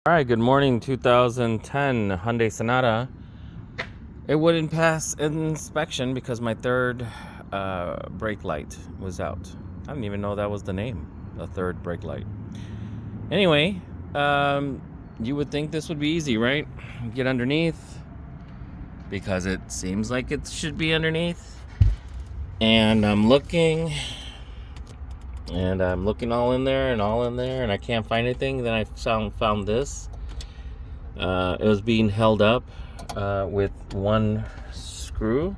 All right, good morning. 2010 Hyundai Sonata. It wouldn't pass inspection because my third brake light was out. I didn't even know that was the name, the third brake light. Anyway, you would think this would be easy, right? Get underneath because it seems like it should be underneath. And I'm looking all in there and I can't find anything. Then I found this. It was being held up with one screw,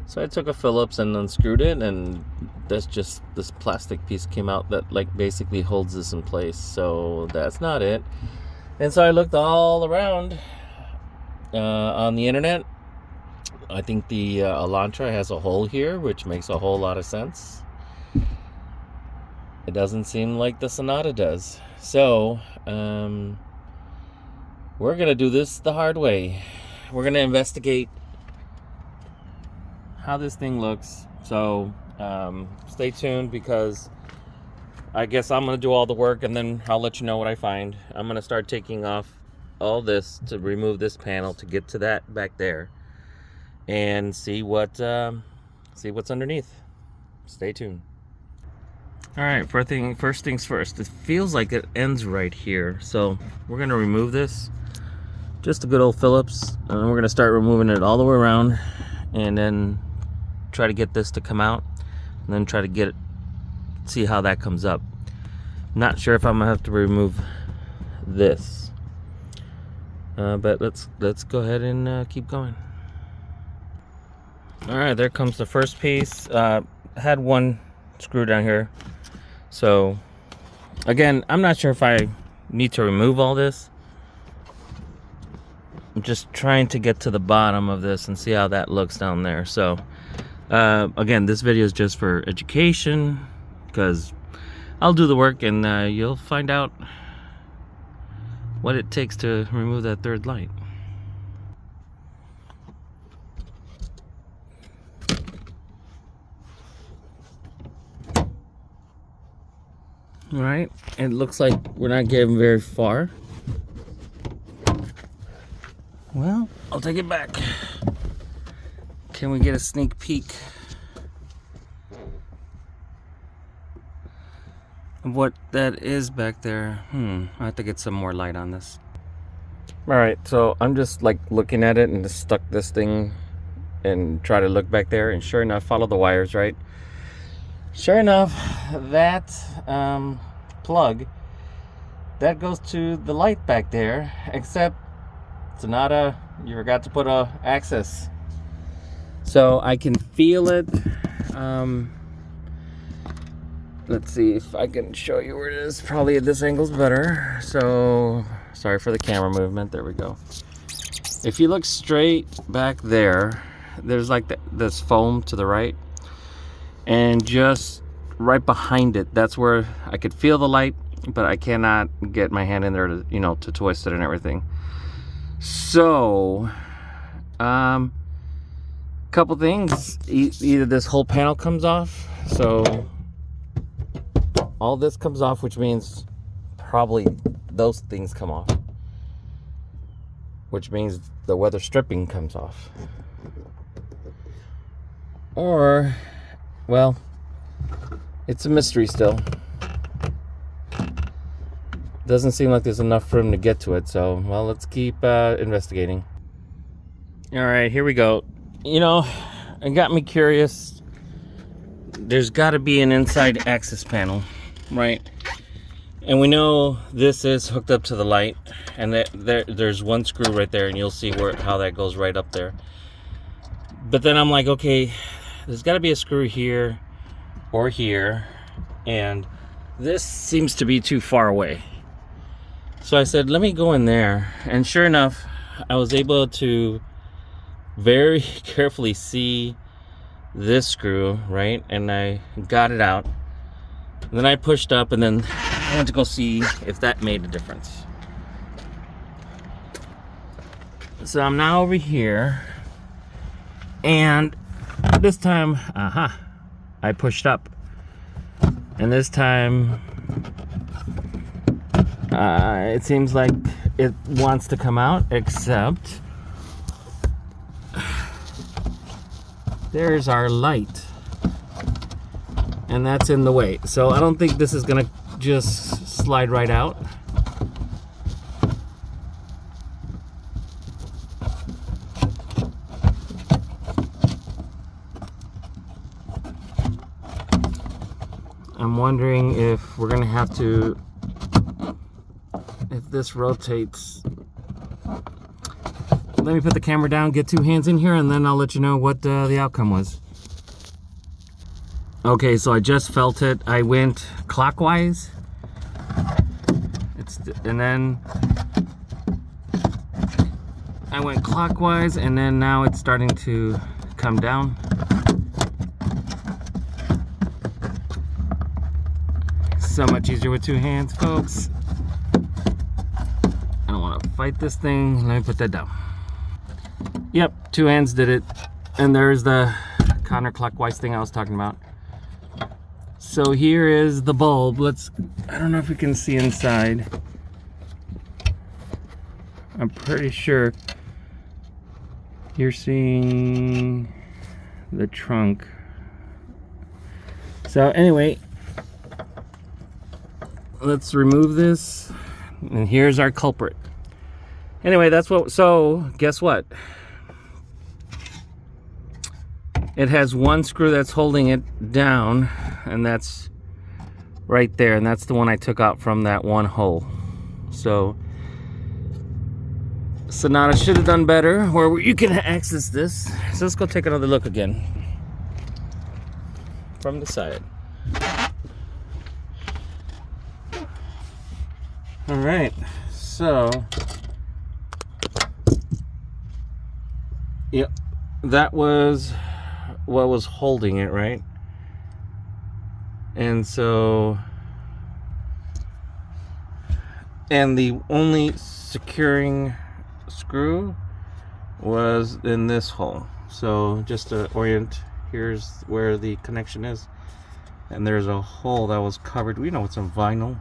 so I took a Phillips and unscrewed it, and this plastic piece came out that like basically holds this in place. So that's not it. And so I looked all around on the internet. I think the Elantra has a hole here, which makes a whole lot of sense. It doesn't seem like the Sonata does. So, we're going to do this the hard way. We're going to investigate how this thing looks. So, stay tuned because I guess I'm going to do all the work and then I'll let you know what I find. I'm going to start taking off all this to remove this panel to get to that back there and see what's underneath. Stay tuned. All right, first things first. It feels like it ends right here, so we're gonna remove this. Just a good old Phillips, and we're gonna start removing it all the way around, and then try to get this to come out, and then try to see how that comes up. Not sure if I'm gonna have to remove this, but let's go ahead and keep going. All right, there comes the first piece. Had one screw down here. So, again, I'm not sure if I need to remove all this. I'm just trying to get to the bottom of this and see how that looks down there. So, again, this video is just for education because I'll do the work and you'll find out what it takes to remove that third light. All right, it looks like we're not getting very far. Well, I'll take it back. Can we get a sneak peek of what that is back there? I have to get some more light on this. All right, so I'm just like looking at it and just stuck this thing and try to look back there, and sure enough, follow the wires, right? Sure enough, that plug that goes to the light back there, except Sonata, you forgot to put a access. So I can feel it. Let's see if I can show you where it is. Probably at this angle's better. So sorry for the camera movement. There we go. If you look straight back there, there's like this foam to the right. And just right behind it, that's where I could feel the light, but I cannot get my hand in there to, to twist it and everything. So, couple things. Either this whole panel comes off, so all this comes off, which means probably those things come off, which means the weather stripping comes off. Or, well, it's a mystery still. Doesn't seem like there's enough room to get to it, so, well, let's keep investigating. All right, here we go. It got me curious. There's got to be an inside access panel, right? And we know this is hooked up to the light, and there's one screw right there, and you'll see how that goes right up there. But then I'm like, okay, there's got to be a screw here or here, and this seems to be too far away. So I said, let me go in there, and sure enough, I was able to very carefully see this screw, right? And I got it out. And then I pushed up, and then I went to go see if that made a difference. So I'm now over here, and this time, I pushed up, and this time it seems like it wants to come out, except there's our light, and that's in the way. So I don't think this is gonna just slide right out. I'm wondering if we're gonna have to, if this rotates. Let me put the camera down, get 2 hands in here, and then I'll let you know what the outcome was. Okay, so I just felt it. I went clockwise. And then I went clockwise, and then now it's starting to come down. So much easier with 2 hands, folks. I don't want to fight this thing. Let me put that down. Yep, 2 hands did it. And there's the counterclockwise thing I was talking about. So here is the bulb. I don't know if you can see inside. I'm pretty sure you're seeing the trunk. So anyway, let's remove this. And here's our culprit. Anyway, so guess what? It has one screw that's holding it down, and that's right there, and that's the one I took out from that one hole. So Sonata should have done better where you can access this. So let's go take another look again from the side. All right, so yep, that was what was holding it, right? And so, and the only securing screw was in this hole. So just to orient, here's where the connection is, and there's a hole that was covered, you know, with some vinyl,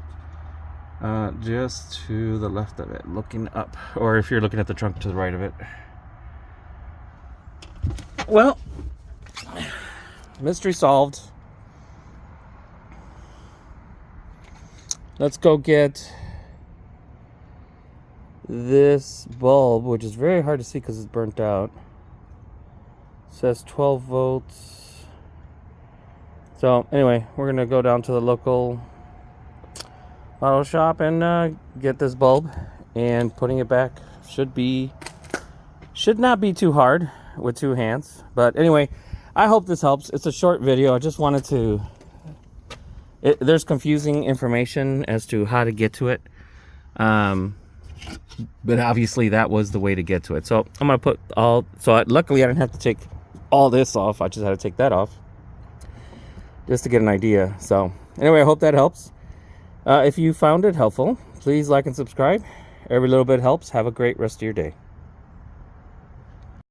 just to the left of it, looking up, or if you're looking at the trunk, to the right of it. Well, mystery solved. Let's go get this bulb, which is very hard to see because it's burnt out. It says 12 volts. So anyway, we're gonna go down to the local auto shop and get this bulb, and putting it back should not be too hard with 2 hands. But anyway, I hope this helps. It's a short video. I just wanted to, there's confusing information as to how to get to it, but obviously that was the way to get to it. So I'm gonna put luckily I didn't have to take all this off. I just had to take that off just to get an idea. So anyway, I hope that helps. If you found it helpful, please like and subscribe. Every little bit helps. Have a great rest of your day.